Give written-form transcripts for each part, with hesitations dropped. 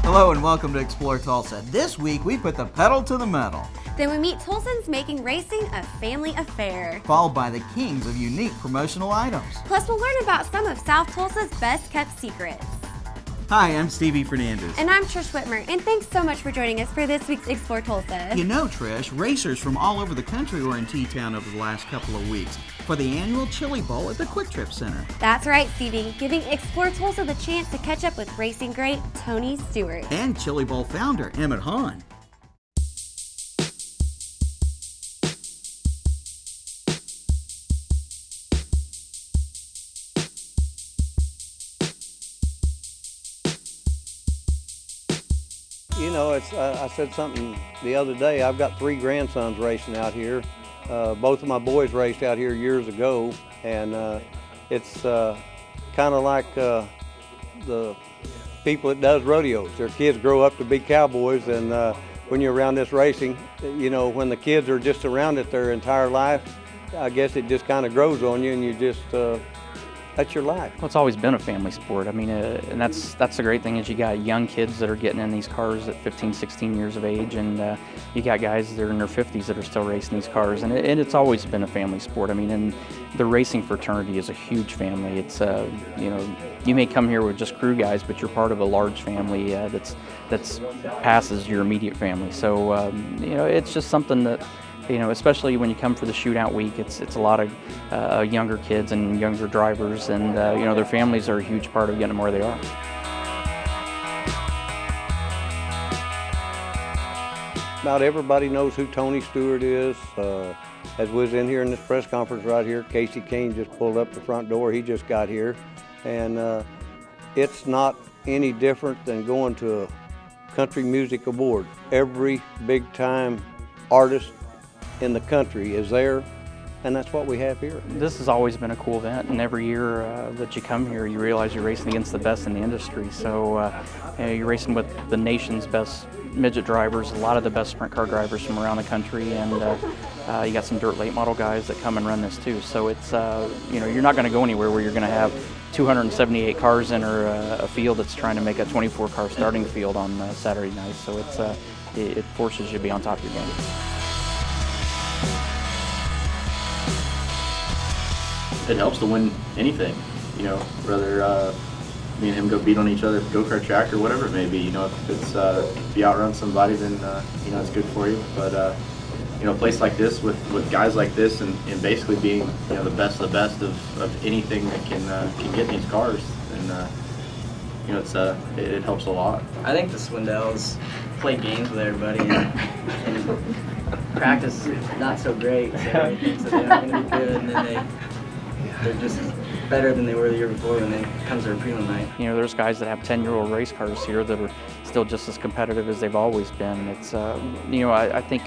Hello and welcome to Explore Tulsa. This week we put the pedal to the metal. Then we meet Tulsans making racing a family affair. Followed by the kings of unique promotional items. Plus we'll learn about some of South Tulsa's best kept secrets. Hi, I'm Stevie Fernandez. And I'm Trish Whitmer, and thanks so much for joining us for this week's Explore Tulsa. You know, Trish, racers from all over the country were in T-Town over the last couple of weeks for the annual Chili Bowl at the Quick Trip Center. That's right, Stevie, giving Explore Tulsa the chance to catch up with racing great Tony Stewart. And Chili Bowl founder Emmett Hahn. You know, I said something the other day. I've got 3 grandsons racing out here. Both of my boys raced out here years ago, and it's kind of like the people that does rodeos. Their kids grow up to be cowboys, and when you're around this racing, you know, when the kids are just around it their entire life, I guess it just kind of grows on you, and you just that's your life. Well, it's always been a family sport. I mean, and that's the great thing is you got young kids that are getting in these cars at 15, 16 years of age, and you got guys that are in their 50s that are still racing these cars, and it's always been a family sport. I mean, and the racing fraternity is a huge family. It's you know, you may come here with just crew guys, but you're part of a large family that's passes your immediate family. So you know, it's just something that, you know, especially when you come for the shootout week, it's a lot of younger kids and younger drivers, and you know, their families are a huge part of getting them where they are. About everybody knows who Tony Stewart is. As we was in here in this press conference right here, Casey Kane just pulled up the front door. He just got here, and it's not any different than going to a country music award. Every big time artist in the country is there, and that's what we have here. This has always been a cool event, and every year that you come here, you realize you're racing against the best in the industry. So you know, you're racing with the nation's best midget drivers, a lot of the best sprint car drivers from around the country, and you got some dirt late model guys that come and run this too. So it's you know, you're not going to go anywhere where you're going to have 278 cars enter a field that's trying to make a 24 car starting field on Saturday night. So it's it forces you to be on top of your game. It helps to win anything, you know, whether me and him go beat on each other, go-kart track or whatever it may be. You know, if it's if you outrun somebody, then you know, it's good for you. But you know, a place like this with guys like this and basically being, you know, the best of anything that can get these cars, and you know, it helps a lot. I think the Swindells play games with everybody, and practice not so great, so they think that they're not going to be good, and then they're just better than they were the year before when it comes to a prelim night. You know, there's guys that have 10-year-old race cars here that are still just as competitive as they've always been. It's you know, I think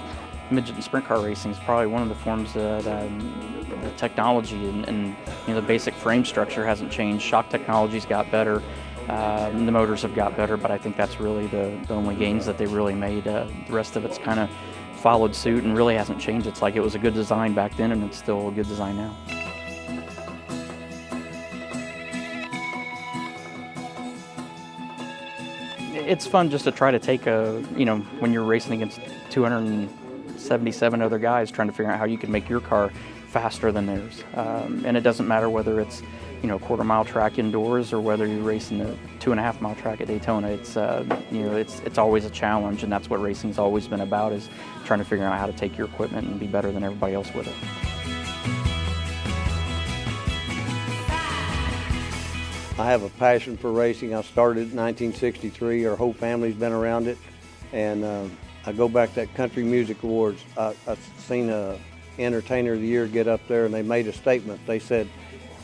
midget and sprint car racing is probably one of the forms that the technology and you know, the basic frame structure hasn't changed. Shock technology's got better, the motors have got better, but I think that's really the only gains that they really made. The rest of it's kind of followed suit and really hasn't changed. It's like it was a good design back then, and it's still a good design now. It's fun just to try to take you know, when you're racing against 277 other guys, trying to figure out how you can make your car faster than theirs. And it doesn't matter whether it's, you know, quarter-mile track indoors or whether you're racing a 2.5-mile track at Daytona. It's you know, it's always a challenge, and that's what racing's always been about, is trying to figure out how to take your equipment and be better than everybody else with it. I have a passion for racing. I started in 1963. Our whole family's been around it, and I go back to that Country Music Awards. I've seen a Entertainer of the Year get up there, and they made a statement. They said,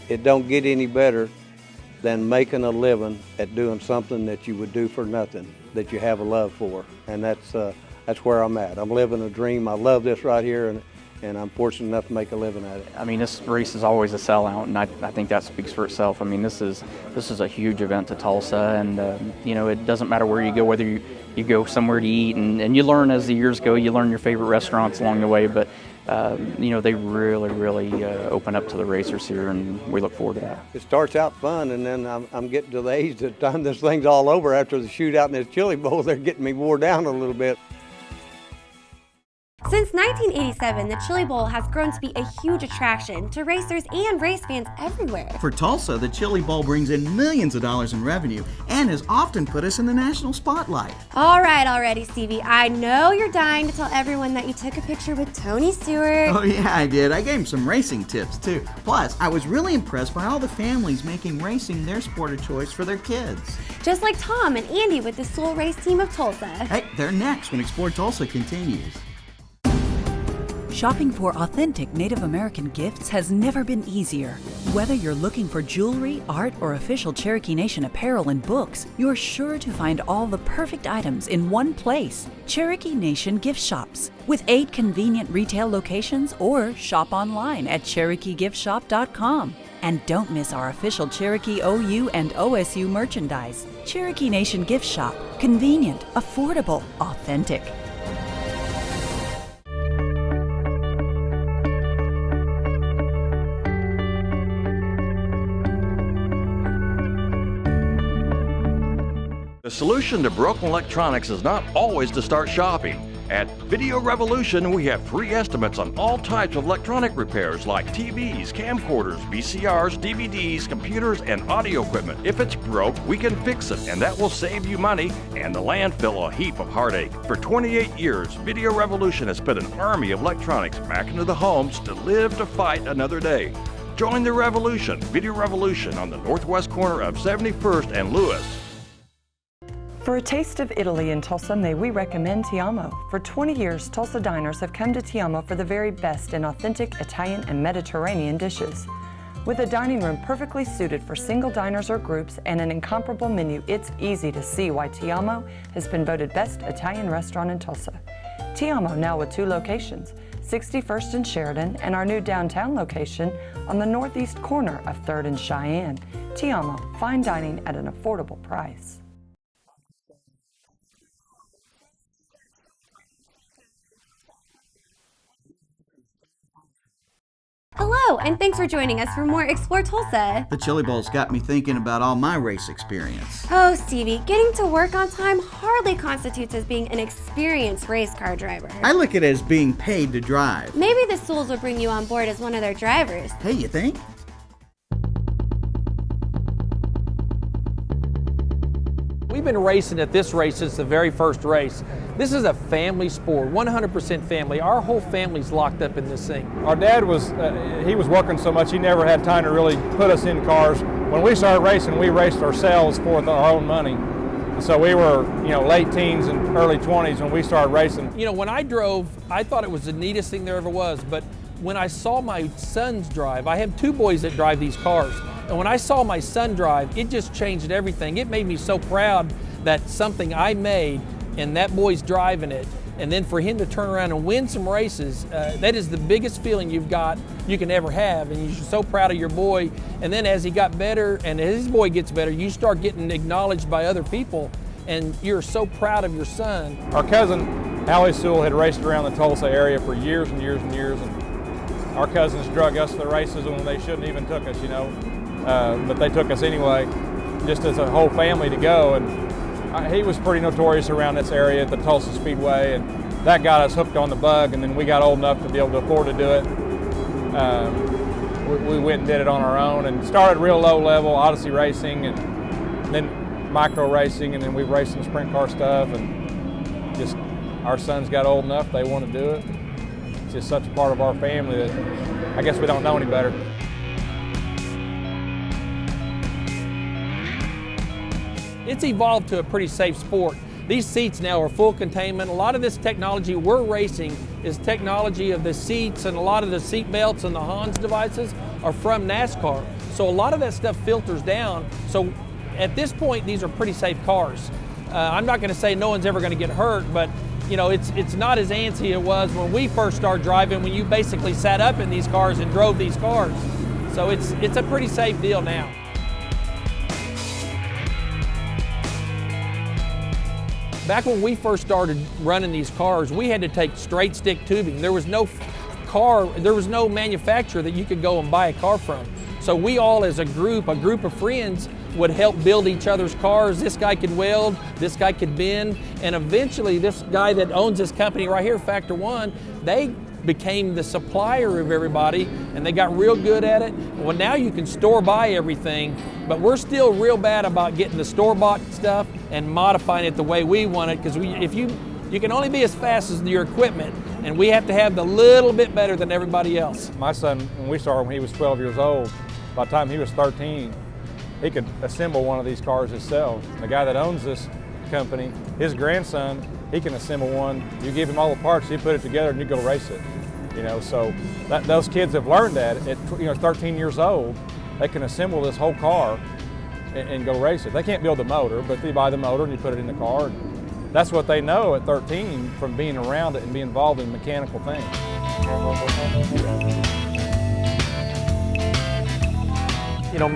"It don't get any better than making a living at doing something that you would do for nothing, that you have a love for." And that's where I'm at. I'm living a dream. I love this right here, and I'm fortunate enough to make a living at it. I mean, this race is always a sellout, and I think that speaks for itself. I mean, this is a huge event to Tulsa, and you know, it doesn't matter where you go, whether you go somewhere to eat, and you learn as the years go. You learn your favorite restaurants along the way, but you know, they really open up to the racers here, and we look forward to that. It starts out fun, and then I'm getting to the age that time this thing's all over after the shootout in this Chili Bowl. They're getting me wore down a little bit. Since 1987, the Chili Bowl has grown to be a huge attraction to racers and race fans everywhere. For Tulsa, the Chili Bowl brings in millions of dollars in revenue and has often put us in the national spotlight. All right, already, Stevie. I know you're dying to tell everyone that you took a picture with Tony Stewart. Oh yeah, I did. I gave him some racing tips too. Plus, I was really impressed by all the families making racing their sport of choice for their kids. Just like Tom and Andy with the Sewell race team of Tulsa. Hey, they're next when Explore Tulsa continues. Shopping for authentic Native American gifts has never been easier. Whether you're looking for jewelry, art, or official Cherokee Nation apparel and books, you're sure to find all the perfect items in one place. Cherokee Nation Gift Shops. With 8 convenient retail locations, or shop online at CherokeeGiftShop.com. And don't miss our official Cherokee OU and OSU merchandise. Cherokee Nation Gift Shop. Convenient, affordable, authentic. The solution to broken electronics is not always to start shopping. At Video Revolution, we have free estimates on all types of electronic repairs like TVs, camcorders, VCRs, DVDs, computers, and audio equipment. If it's broke, we can fix it, and that will save you money and the landfill a heap of heartache. For 28 years, Video Revolution has put an army of electronics back into the homes to live to fight another day. Join the revolution, Video Revolution, on the northwest corner of 71st and Lewis. For a taste of Italy in Tulsa, may we recommend Ti Amo. For 20 years, Tulsa diners have come to Ti Amo for the very best in authentic Italian and Mediterranean dishes. With a dining room perfectly suited for single diners or groups and an incomparable menu, it's easy to see why Ti Amo has been voted best Italian restaurant in Tulsa. Ti Amo now with 2 locations, 61st and Sheridan, and our new downtown location on the northeast corner of 3rd and Cheyenne. Ti Amo, fine dining at an affordable price. Hello, and thanks for joining us for more Explore Tulsa. The Chili Bowl's got me thinking about all my race experience. Oh, Stevie, getting to work on time hardly constitutes as being an experienced race car driver. I look at it as being paid to drive. Maybe the Sewells will bring you on board as one of their drivers. Hey, you think? We've been racing at this race since the very first race. This is a family sport, 100% family. Our whole family's locked up in this thing. Our dad was working so much he never had time to really put us in cars. When we started racing, we raced ourselves for our own money. So we were, late teens and early 20s when we started racing. When I drove, I thought it was the neatest thing there ever was, but when I saw my sons drive, I have 2 boys that drive these cars, and when I saw my son drive, it just changed everything. It made me so proud that something I made and that boy's driving it, and then for him to turn around and win some races, that is the biggest feeling you can ever have, and you're so proud of your boy. And then as he got better and as his boy gets better, you start getting acknowledged by other people, and you're so proud of your son. Our cousin, Allie Sewell, had raced around the Tulsa area for years and years and years, and our cousins drug us to the races when they shouldn't even took us, but they took us anyway, just as a whole family to go. And he was pretty notorious around this area at the Tulsa Speedway, and that got us hooked on the bug, and then we got old enough to be able to afford to do it. We went and did it on our own and started real low level, Odyssey racing, and then micro racing, and then we've raced some sprint car stuff, and just our sons got old enough, they want to do it. It's just such a part of our family that I guess we don't know any better. It's evolved to a pretty safe sport. These seats now are full containment. A lot of this technology we're racing is technology of the seats, and a lot of the seat belts and the Hans devices are from NASCAR. So a lot of that stuff filters down. So at this point, these are pretty safe cars. I'm not gonna say no one's ever gonna get hurt, but it's not as antsy it was when we first started driving, when you basically sat up in these cars and drove these cars. So it's a pretty safe deal now. Back when we first started running these cars, we had to take straight stick tubing. There was no car, there was no manufacturer that you could go and buy a car from. So we all as a group of friends would help build each other's cars. This guy could weld, this guy could bend, and eventually this guy that owns this company right here, Factor One, they became the supplier of everybody, and they got real good at it. Well, now you can store-buy everything, but we're still real bad about getting the store-bought stuff and modifying it the way we want it, because you can only be as fast as your equipment, and we have to have the little bit better than everybody else. My son, when we started when he was 12 years old, by the time he was 13, he could assemble one of these cars himself. The guy that owns this company, his grandson, he can assemble one. You give him all the parts, he put it together, and you go race it. So those kids have learned that at 13 years old, they can assemble this whole car and go race it. They can't build the motor, but they buy the motor and you put it in the car. And that's what they know at 13 from being around it and being involved in mechanical things.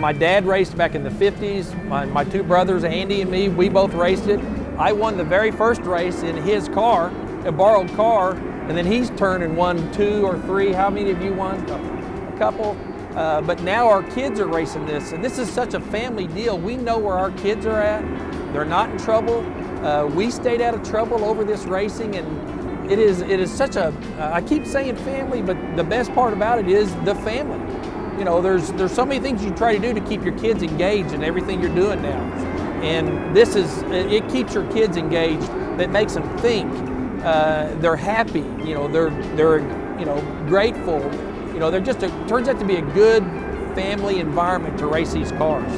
My dad raced back in the 50s. My two brothers, Andy and me, we both raced it. I won the very first race in his car, a borrowed car, and then he's turned and won 2 or 3. How many of you won? A couple. But now our kids are racing this, and this is such a family deal. We know where our kids are at. They're not in trouble. We stayed out of trouble over this racing, and it is such a, I keep saying family, but the best part about it is the family. There's so many things you try to do to keep your kids engaged in everything you're doing now. And it keeps your kids engaged. That makes them think. They're happy. They're grateful. Turns out to be a good family environment to race these cars.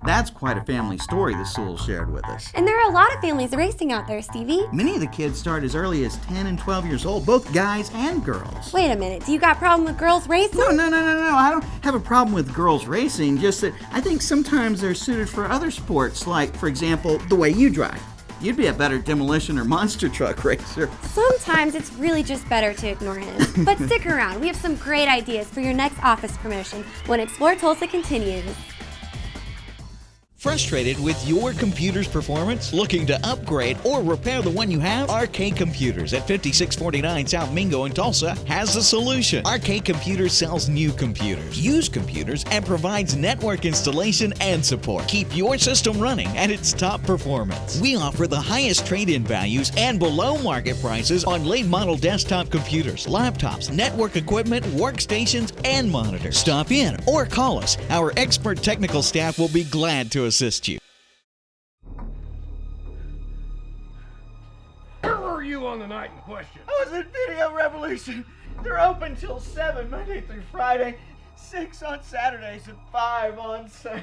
That's quite a family story that Sewell shared with us. And there are a lot of families racing out there, Stevie. Many of the kids start as early as 10 and 12 years old, both guys and girls. Wait a minute, do you got a problem with girls racing? No. I don't have a problem with girls racing, just that I think sometimes they're suited for other sports, like, for example, the way you drive. You'd be a better demolition or monster truck racer. Sometimes it's really just better to ignore him. But stick around, we have some great ideas for your next office promotion when Explore Tulsa continues. Frustrated with your computer's performance? Looking to upgrade or repair the one you have? Arcade Computers at 5649 South Mingo in Tulsa has the solution. Arcade Computers sells new computers, used computers, and provides network installation and support. Keep your system running at its top performance. We offer the highest trade-in values and below market prices on late model desktop computers, laptops, network equipment, workstations, and monitors. Stop in or call us. Our expert technical staff will be glad to assist you. Where were you on the night in question? I was at Video Revolution. They're open till 7 Monday through Friday, 6 on Saturdays, and 5 on Sunday.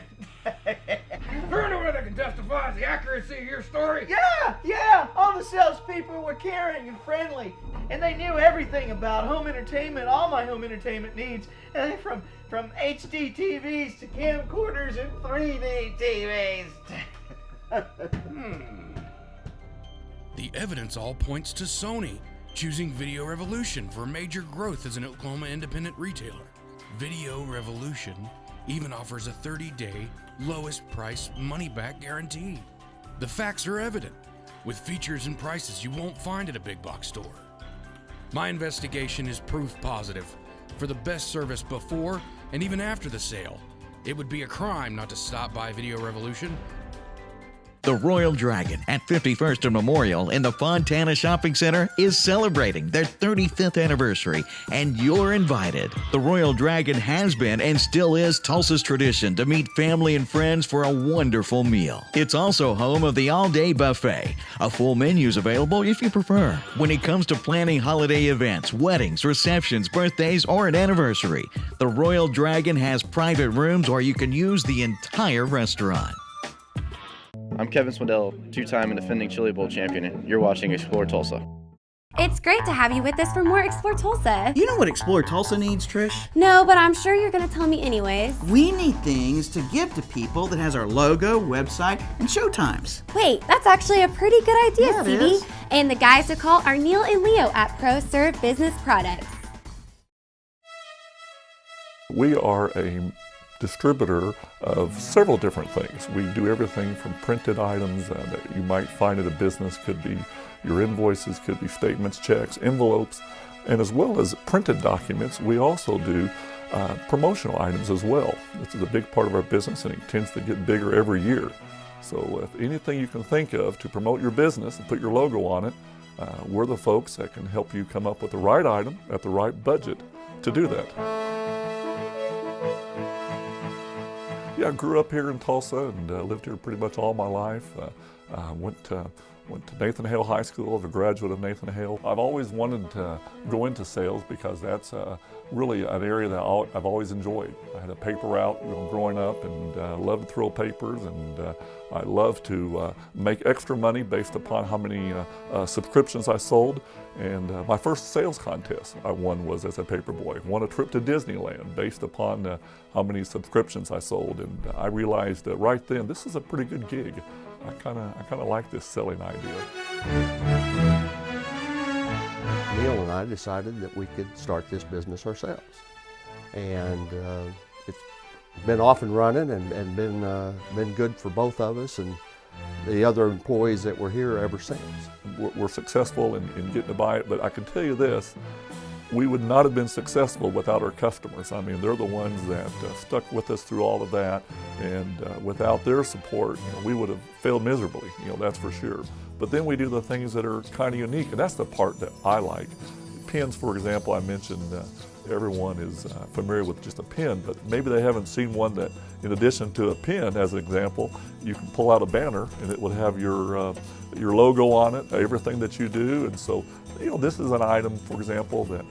Is there anyone that can testify to the accuracy of your story? Yeah. All the salespeople were caring and friendly, and they knew everything about home entertainment, all my home entertainment needs, and from HD TVs to camcorders and 3D TVs. The evidence all points to Sony choosing Video Revolution for major growth as an Oklahoma independent retailer. Video Revolution even offers a 30-day lowest price money-back guarantee. The facts are evident, with features and prices you won't find at a big box store. My investigation is proof positive for the best service before and even after the sale. It would be a crime not to stop by Video Revolution. The Royal Dragon at 51st and Memorial in the Fontana Shopping Center is celebrating their 35th anniversary, and you're invited. The Royal Dragon has been and still is Tulsa's tradition to meet family and friends for a wonderful meal. It's also home of the all-day buffet. A full menu is available if you prefer. When it comes to planning holiday events, weddings, receptions, birthdays, or an anniversary, the Royal Dragon has private rooms or you can use the entire restaurant. I'm Kevin Swindell, two-time and defending Chili Bowl champion, and you're watching Explore Tulsa. It's great to have you with us for more Explore Tulsa. You know what Explore Tulsa needs, Trish? No, but I'm sure you're going to tell me anyways. We need things to give to people that has our logo, website, and showtimes. Wait, that's actually a pretty good idea, Yeah, Stevie. And the guys to call are Neil and Leo at ProServ Business Products. We are a distributor of several different things. We do everything from printed items that you might find at a business, could be your invoices, could be statements, checks, envelopes, and as well as printed documents, we also do promotional items as well. This is a big part of our business, and it tends to get bigger every year. So if anything you can think of to promote your business and put your logo on it, we're the folks that can help you come up with the right item at the right budget to do that. Yeah, I grew up here in Tulsa and lived here pretty much all my life. Went to Nathan Hale High School. I was a graduate of Nathan Hale. I've always wanted to go into sales because that's really an area that I've always enjoyed. I had a paper route growing up and loved to throw papers, and I love to make extra money based upon how many subscriptions I sold. And my first sales contest I won was as a paper boy. Won a trip to Disneyland based upon how many subscriptions I sold, and I realized that right then this is a pretty good gig. I kind of like this selling idea. Neil and I decided that we could start this business ourselves, and it's been off and running and been good for both of us and the other employees that were here ever since. We're successful in getting to buy it, but I can tell you this, we would not have been successful without our customers. I mean, they're the ones that stuck with us through all of that, and without their support, we would have failed miserably, that's for sure. But then we do the things that are kind of unique, and that's the part that I like. Pens, for example, I mentioned everyone is familiar with just a pen, but maybe they haven't seen one that, in addition to a pen, as an example, you can pull out a banner and it would have your logo on it, everything that you do. And so, this is an item, for example, that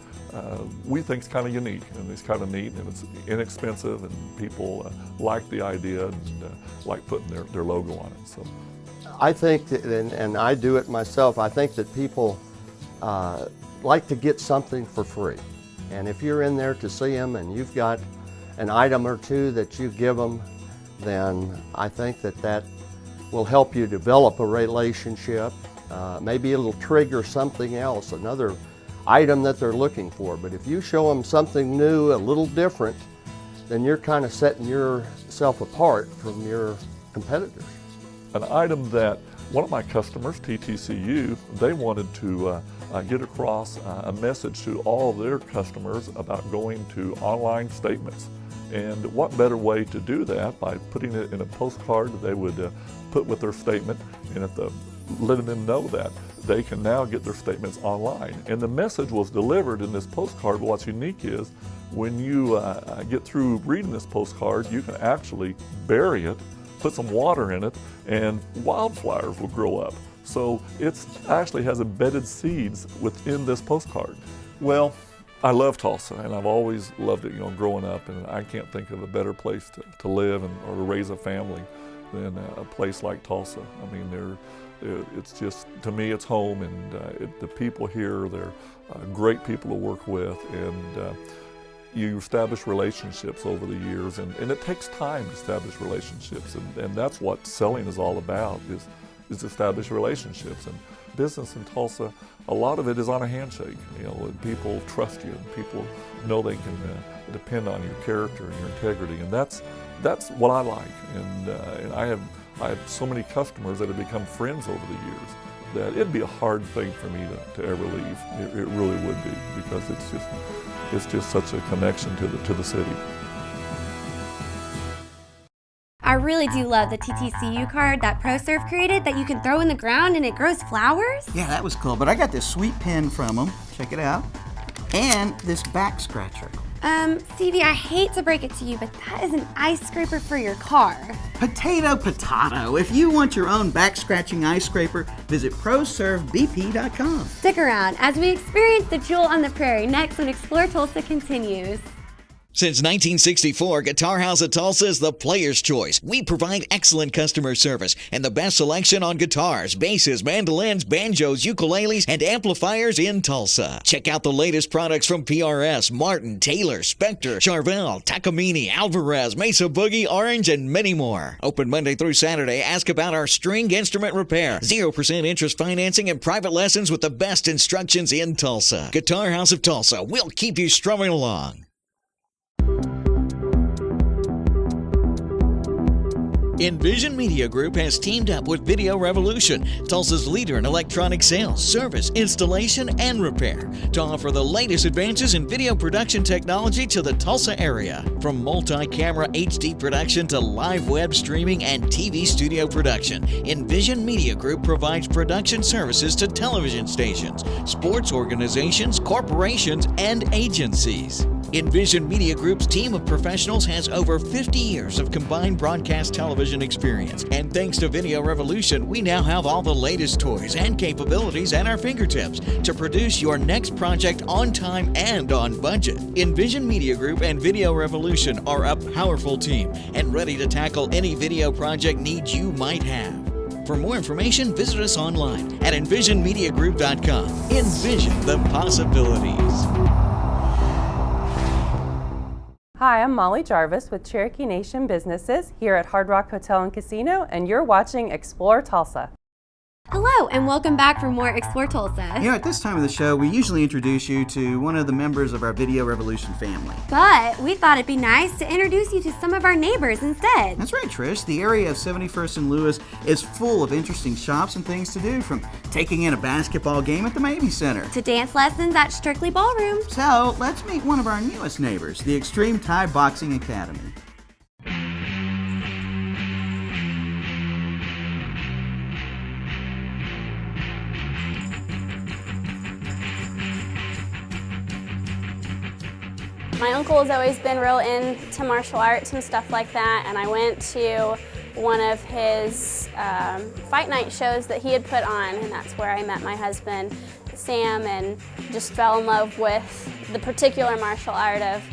we think is kind of unique, and it's kind of neat, and it's inexpensive, and people like the idea and like putting their logo on it. So, I think that, and I do it myself, I think that people like to get something for free. And if you're in there to see them and you've got an item or two that you give them, then I think that will help you develop a relationship. Maybe it'll trigger something else, another item that they're looking for. But if you show them something new, a little different, then you're kind of setting yourself apart from your competitors. An item that one of my customers, TTCU, they wanted to get across a message to all of their customers about going to online statements. And what better way to do that by putting it in a postcard that they would put with their statement, and letting them know that they can now get their statements online. And the message was delivered in this postcard. What's unique is when you get through reading this postcard, you can actually bury it, put some water in it, and wildflowers will grow up. So it actually has embedded seeds within this postcard. Well, I love Tulsa, and I've always loved it, growing up, and I can't think of a better place to live or to raise a family than a place like Tulsa. I mean, it's just, to me, it's home, and the people here, they're great people to work with, and you establish relationships over the years, and it takes time to establish relationships, and that's what selling is all about, is establish relationships. And business in Tulsa, a lot of it is on a handshake. People trust you, and people know they can depend on your character and your integrity, and that's what I like. And I have so many customers that have become friends over the years that it'd be a hard thing for me to ever leave. It really would be, because it's just such a connection to the city. I really do love the TTCU card that ProServ created that you can throw in the ground and it grows flowers. Yeah, that was cool. But I got this sweet pen from them. Check it out. And this back scratcher. Stevie, I hate to break it to you, but that is an ice scraper for your car. Potato. If you want your own back scratching ice scraper, visit ProServBP.com. Stick around as we experience the jewel on the prairie next when Explore Tulsa continues. Since 1964, Guitar House of Tulsa is the player's choice. We provide excellent customer service and the best selection on guitars, basses, mandolins, banjos, ukuleles, and amplifiers in Tulsa. Check out the latest products from PRS, Martin, Taylor, Spector, Charvel, Takamine, Alvarez, Mesa Boogie, Orange, and many more. Open Monday through Saturday. Ask about our string instrument repair, 0% interest financing, and private lessons with the best instructions in Tulsa. Guitar House of Tulsa will keep you strumming along. Envision Media Group has teamed up with Video Revolution, Tulsa's leader in electronic sales, service, installation, and repair, to offer the latest advances in video production technology to the Tulsa area. From multi-camera HD production to live web streaming and TV studio production, Envision Media Group provides production services to television stations, sports organizations, corporations, and agencies. Envision Media Group's team of professionals has over 50 years of combined broadcast television experience. And thanks to Video Revolution, we now have all the latest toys and capabilities at our fingertips to produce your next project on time and on budget. Envision Media Group and Video Revolution are a powerful team and ready to tackle any video project needs you might have. For more information, visit us online at envisionmediagroup.com. Envision the possibilities. Hi, I'm Molly Jarvis with Cherokee Nation Businesses here at Hard Rock Hotel and Casino, and you're watching Explore Tulsa. Hello, and welcome back for more Explore Tulsa. You know, at this time of the show, we usually introduce you to one of the members of our Video Revolution family. But we thought it'd be nice to introduce you to some of our neighbors instead. That's right, Trish. The area of 71st and Lewis is full of interesting shops and things to do, from taking in a basketball game at the Mabee Center to dance lessons at Strictly Ballroom. So let's meet one of our newest neighbors, the Extreme Thai Boxing Academy. My uncle has always been real into martial arts and stuff like that, and I went to one of his fight night shows that he had put on, and that's where I met my husband, Sam, and just fell in love with the particular martial art of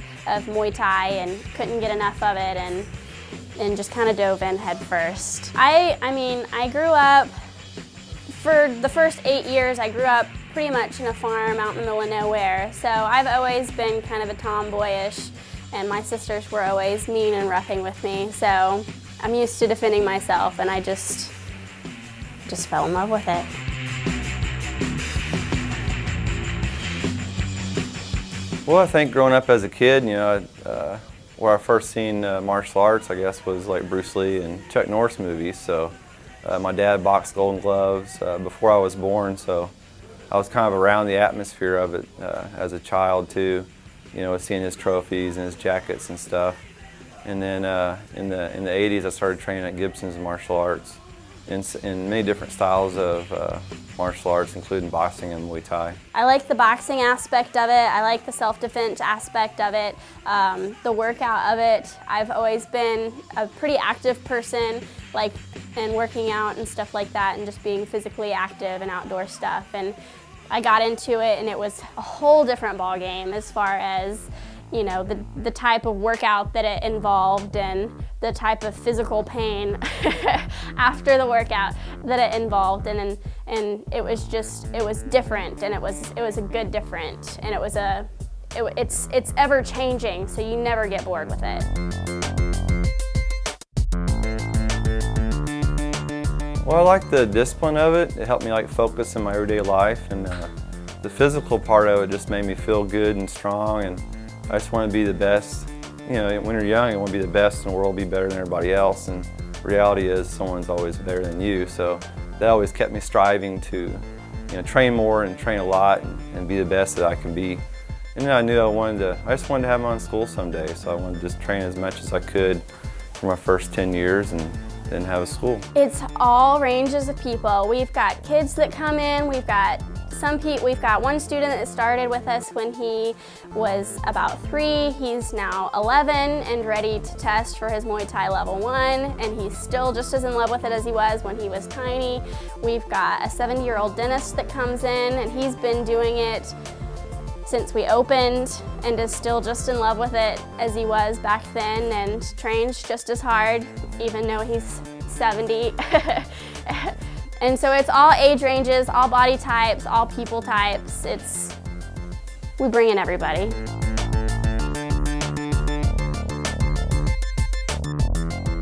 Muay Thai and couldn't get enough of it, and just kind of dove in head first. I mean, I grew up, for the first 8 years, I grew up pretty much in a farm out in the middle of nowhere. So I've always been kind of a tomboyish, and my sisters were always mean and roughing with me. So I'm used to defending myself, and I just fell in love with it. Well, I think growing up as a kid, you know, where I first seen martial arts, I guess, was like Bruce Lee and Chuck Norris movies. So my dad boxed Golden Gloves before I was born, so I was kind of around the atmosphere of it as a child too, you know, seeing his trophies and his jackets and stuff. And then in the 80s, I started training at Gibson's martial arts in many different styles of martial arts, including boxing and Muay Thai. I like the boxing aspect of it. I like the self-defense aspect of it, the workout of it. I've always been a pretty active person, like in working out and stuff like that, and just being physically active and outdoor stuff. And I got into it, and it was a whole different ball game as far as, you know, the type of workout that it involved and the type of physical pain after the workout that it involved, and it was different, and it was a good different, and it's ever changing, so you never get bored with it. Well, I like the discipline of it. It helped me like focus in my everyday life, and the physical part of it just made me feel good and strong, and I just want to be the best. You know, when you're young, you want to be the best in the world, be better than everybody else, and the reality is someone's always better than you. So that always kept me striving to, you know, train more and train a lot and be the best that I can be. And then I knew I just wanted to have my own school someday, so I wanted to just train as much as I could for my first 10 years and then have a school. It's all ranges of people. We've got kids that come in, we've got one student that started with us when he was about 3. He's now 11 and ready to test for his Muay Thai level 1, and he's still just as in love with it as he was when he was tiny. We've got a 70-year-old dentist that comes in, and he's been doing it since we opened and is still just in love with it as he was back then, and trains just as hard even though he's 70. And so it's all age ranges, all body types, all people types. We bring in everybody.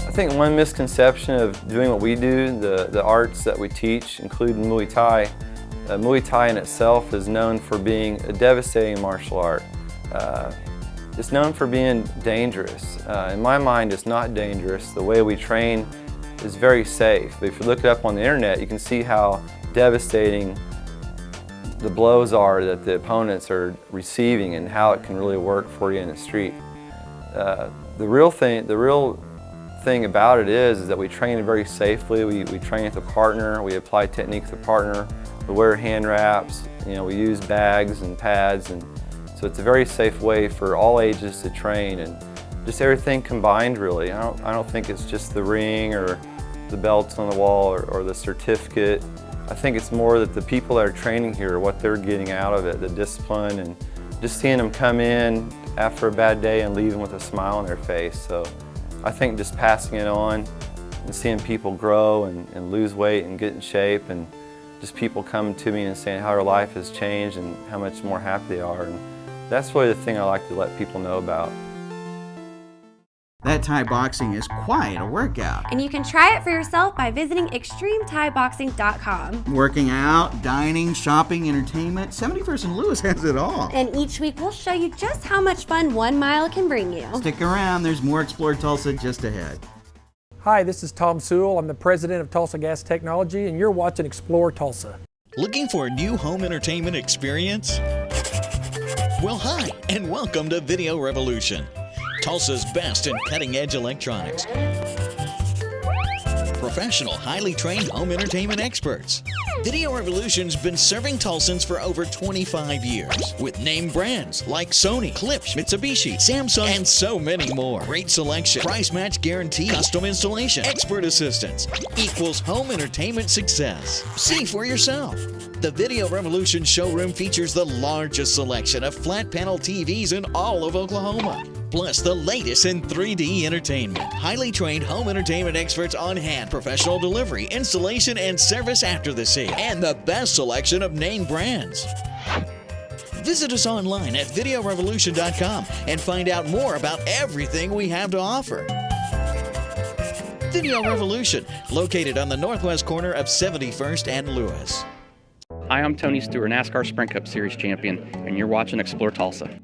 I think one misconception of doing what we do, the arts that we teach, including Muay Thai, Muay Thai in itself is known for being a devastating martial art. It's known for being dangerous. In my mind, it's not dangerous. The way we train is very safe. If you look it up on the internet, you can see how devastating the blows are that the opponents are receiving and how it can really work for you in the street. The real thing about it is that we train very safely. We train with a partner. We apply techniques with a partner. We wear hand wraps. You know, we use bags and pads, and so it's a very safe way for all ages to train, and just everything combined really. I don't think it's just the ring or the belts on the wall or the certificate. I think it's more that the people that are training here, what they're getting out of it, the discipline, and just seeing them come in after a bad day and leaving with a smile on their face. So I think just passing it on and seeing people grow and lose weight and get in shape, and just people coming to me and saying how their life has changed and how much more happy they are. And that's really the thing I like to let people know about. That Thai boxing is quite a workout. And you can try it for yourself by visiting extremetaiboxing.com. Working out, dining, shopping, entertainment, 71st and Lewis has it all. And each week we'll show you just how much fun 1 mile can bring you. Stick around, there's more Explore Tulsa just ahead. Hi, this is Tom Sewell. I'm the president of Tulsa Gas Technology, and you're watching Explore Tulsa. Looking for a new home entertainment experience? Well, hi, and welcome to Video Revolution, Tulsa's best in cutting-edge electronics. Professional, highly trained home entertainment experts. Video Revolution's been serving Tulsans for over 25 years with name brands like Sony, Klipsch, Mitsubishi, Samsung, and so many more. Great selection, price match guarantee, custom installation, expert assistance equals home entertainment success. See for yourself. The Video Revolution showroom features the largest selection of flat panel TVs in all of Oklahoma. Plus the latest in 3D entertainment. Highly trained home entertainment experts on hand, professional delivery, installation, and service after the sale, and the best selection of name brands. Visit us online at videorevolution.com and find out more about everything we have to offer. Video Revolution, located on the northwest corner of 71st and Lewis. Hi, I'm Tony Stewart, NASCAR Sprint Cup Series champion, and you're watching Explore Tulsa.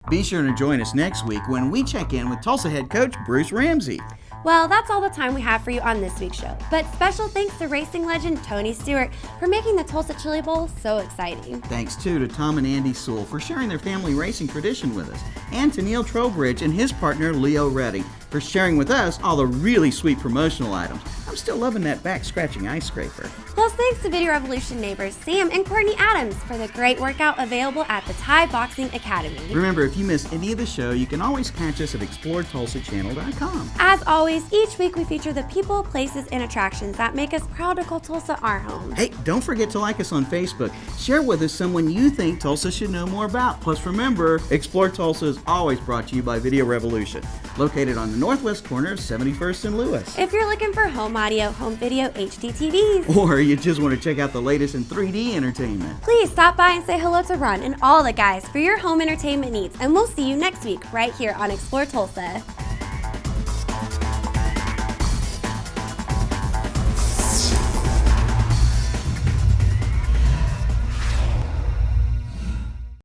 Be sure to join us next week when we check in with Tulsa head coach Bruce Ramsey. Well, that's all the time we have for you on this week's show. But special thanks to racing legend Tony Stewart for making the Tulsa Chili Bowl so exciting. Thanks too to Tom and Andy Sewell for sharing their family racing tradition with us, and to Neil Trowbridge and his partner Leo Reddy for sharing with us all the really sweet promotional items. I'm still loving that back-scratching ice scraper. Plus, thanks to Video Revolution neighbors Sam and Courtney Adams for the great workout available at the Thai Boxing Academy. Remember, if you miss any of the show, you can always catch us at ExploreTulsaChannel.com. As always, each week we feature the people, places, and attractions that make us proud to call Tulsa our home. Hey, don't forget to like us on Facebook. Share with us someone you think Tulsa should know more about. Plus, remember, Explore Tulsa is always brought to you by Video Revolution, located on the northwest corner of 71st and Lewis. If you're looking for home audio, home video, HD TVs, or you just want to check out the latest in 3D entertainment, please stop by and say hello to Ron and all the guys for your home entertainment needs. And we'll see you next week right here on Explore Tulsa.